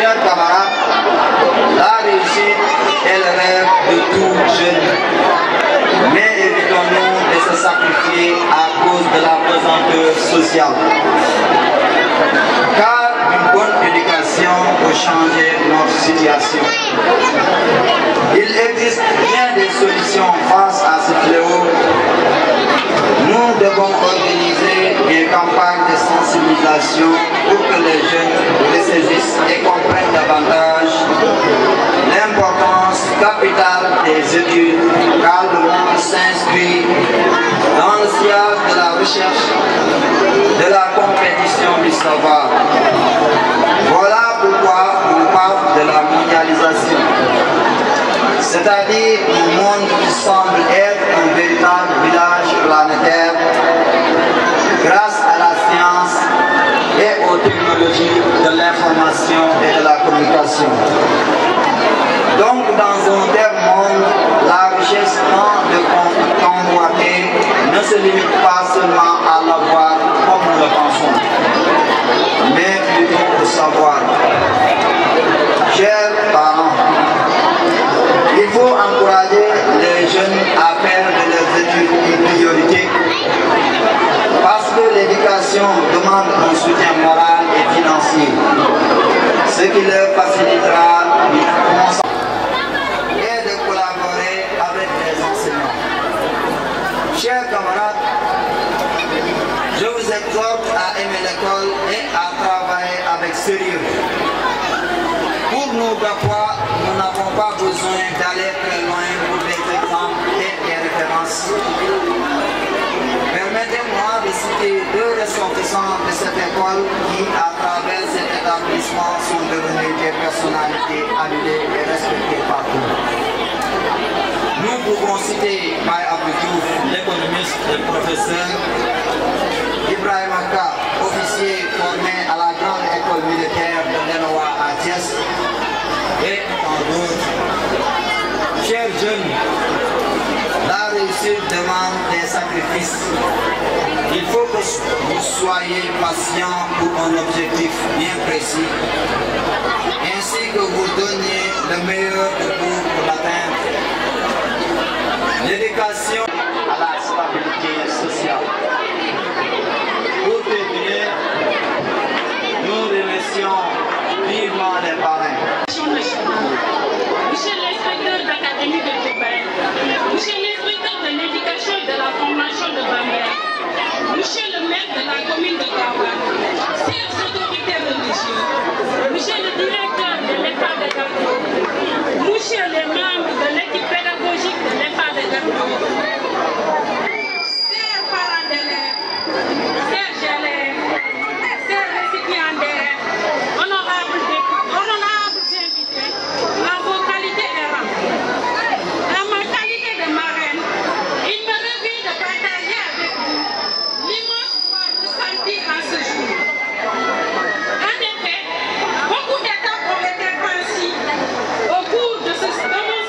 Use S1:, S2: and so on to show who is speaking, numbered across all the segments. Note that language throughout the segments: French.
S1: chers camarades, la réussite est le rêve de tout jeune. Mais évitons-nous de se sacrifier à cause de la pesanteur sociale. Car une bonne éducation peut changer notre situation. Il existe bien des solutions face à ce fléau. Nous devons organiser des campagnes de sensibilisation pour que les jeunes ressaisissent et comprennent davantage l'importance capitale des études, car le monde s'inscrit dans le sillage de la recherche, de la compétition du savoir. Voilà pourquoi on parle de la mondialisation, c'est-à-dire un monde qui semble être un véritable village planétaire grâce à la science et aux technologies de l'information et de la communication. Donc, dans un tel monde, la richesse tant de convoitée ne se limite pas seulement à l'avoir comme nous le pensons, mais plutôt au savoir. Chers parents, il faut encourager les jeunes à faire de leurs études une priorité parce que l'éducation demande un soutien moral et financier, ce qui leur facilitera et de collaborer avec les enseignants. Chers camarades, je vous exhorte à aimer l'école et à travailler avec sérieux. Pour nos gapois, nous n'avons pas besoin d'aller très loin pour des exemples et des références. Permettez-moi de citer deux ressortissants de cette école qui, à travers cet établissement, sont devenus des personnalités adulées et respectées partout. Nous pouvons citer Baye Abdou Diouf, l'économiste et professeur, Ibrahim Aka, officier formé à la grande école militaire de l'ENOA à Thiès, et tant d'autres. Chers jeunes, la réussite demande des sacrifices. Il faut que vous soyez patients pour un objectif bien précis, ainsi que vous donniez le meilleur de vous pour l'atteindre. L'éducation à la stabilité sociale. Pour terminer, nous remercions vivement les parrains.
S2: Monsieur l'inspecteur d'académie de Dubaï, monsieur l'inspecteur de l'éducation et de la formation de Bambay, monsieur le maire de la commune de Kawa, chers autorités religieuses, monsieur le directeur de l'État de Gabon, monsieur les membres de l'équipe pédagogique de l'État de Gabon, chers parents d'élèves, chers élèves, chers récipiendaires, honorables invités, en vos qualités et rangs. Dans ma qualité de marraine, il me revient de partager avec vous l'immense joie ressentie en ce jour. En effet, beaucoup d'étapes ont été franchies au cours de mon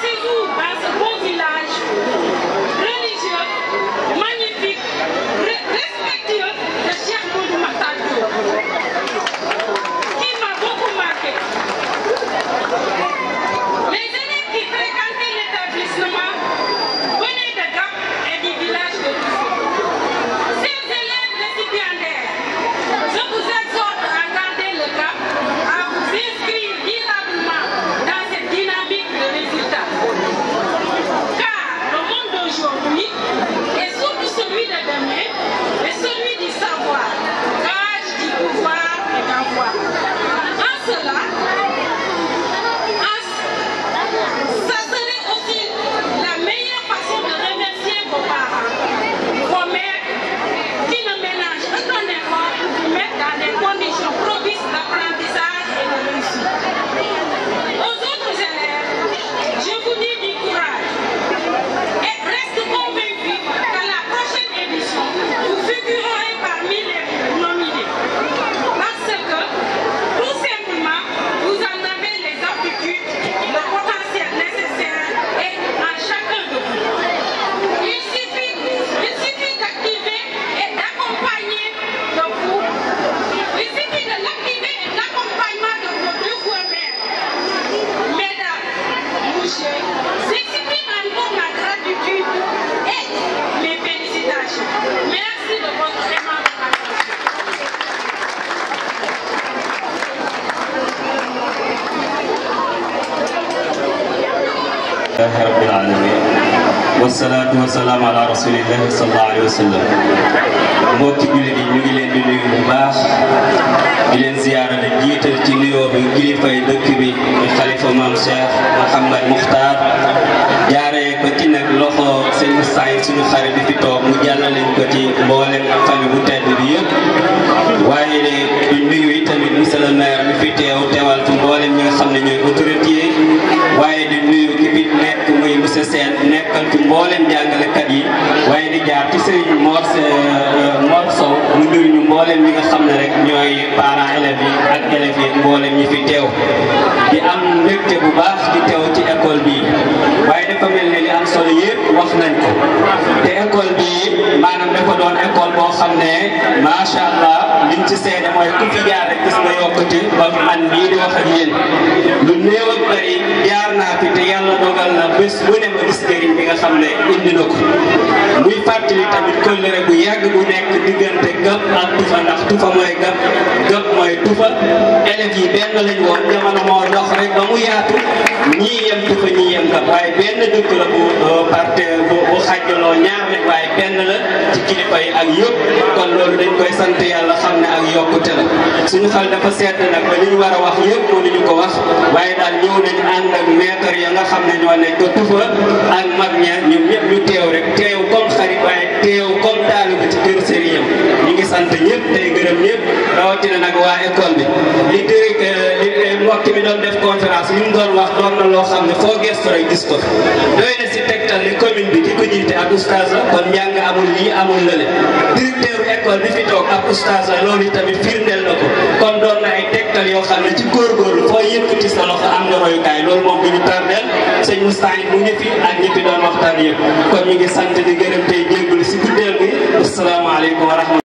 S3: rabbil alamin wasalaatu wasalaam ala rasulillahi sallallahu alayhi wa sallam. mbokki jullit yi ñu ngi leen di nuyu bu baax di leen ziyaara di jiital ci nuyoo bi kilifay dëkk bi di xalifa maam Cheikh Mouhamad Muxtaar jaaree ko ci nag loxo seen Moustapha suñu xarit bi fi toog mu jàllaleñ ko ci mboolem famille bu tedd bi yëpp. waaye di nuyu itamit monsieur le maire mi fi teewal fi mboolem ñi nga xam ne ñooy autorité waaye di nuyu ki fi nekk muy monsieur Sène nekkal fi mboolem jàngalekat yi waaye di jaar ci Serigne Mor Sow mu nuyu ñu mboolem ñi nga xam ne rek ñooy parents élèves yi ak élèves yi mboolem ñi fi teew di am mbégte bu baax di teew ci école bi waaye dafa mel ne li am solo yëpp wax nañ ko te école bi maanaam dafa doon école boo xam ne macha allah liñ ci seede mooy ku fi jaar rek gis nga yokkute ba man mii di wax ak yéen lu néew ak bëri jaar naa fi te yàlla dogal na bés bu ne ma gis njëriñ bi nga xam ne indi na ko muy fàttali tamit kóllëre bu yàgg bu nekk diggante gëpp ak tufa ndax tufa mooy gëpp mooy tufa élèves yi benn lañ woon jamono moo dox rek ba mu yaatu ñii yem tufa ñii yem gëpp waaye benn dëkk la bu parte bu xàjjaloo ñaar rek waaye benn la ci kilifa yi ak yëpp kon loolu dañ koy sant yàlla xam ne ak yokkute la suñu xel dafa sedd nag ba li ñu war a wax yëpp mënuñu ko wax waaye daal ñëw nañ ànd ak maître ya nga xam ne ñoo nekk tufa ak mag ña ñoom ñëpp ñu teew rek teew comme xarit waaye teew comme taalibe ci kër sëriñam ñu ngi sant ñëpp tey gërëm ñëpp rawatina nag waa école bi li mbokk mi doon def conférence li mu doon wax doon na loo xam ne foo gestu rek gis ko doy na si tegtal ni commune bi ki ko jiite ak oustaz la kon njàng amul lii amul lële directeur école bi fi toog ak oustaz la loolu tamit firndeel na ko kon doon na ay tegtal yoo xam ne ci góorgóorlu foo yëkkati sa loxo am nga royukaay loolu moom bu ñu tardeel sëñ Moustapha mu ngi fi ak ñi fi doon waxtaan yëpp kon ñu ngi sant di gërëm tey jéggul si guddeel bi asalaamaaleykum wa rahmatulah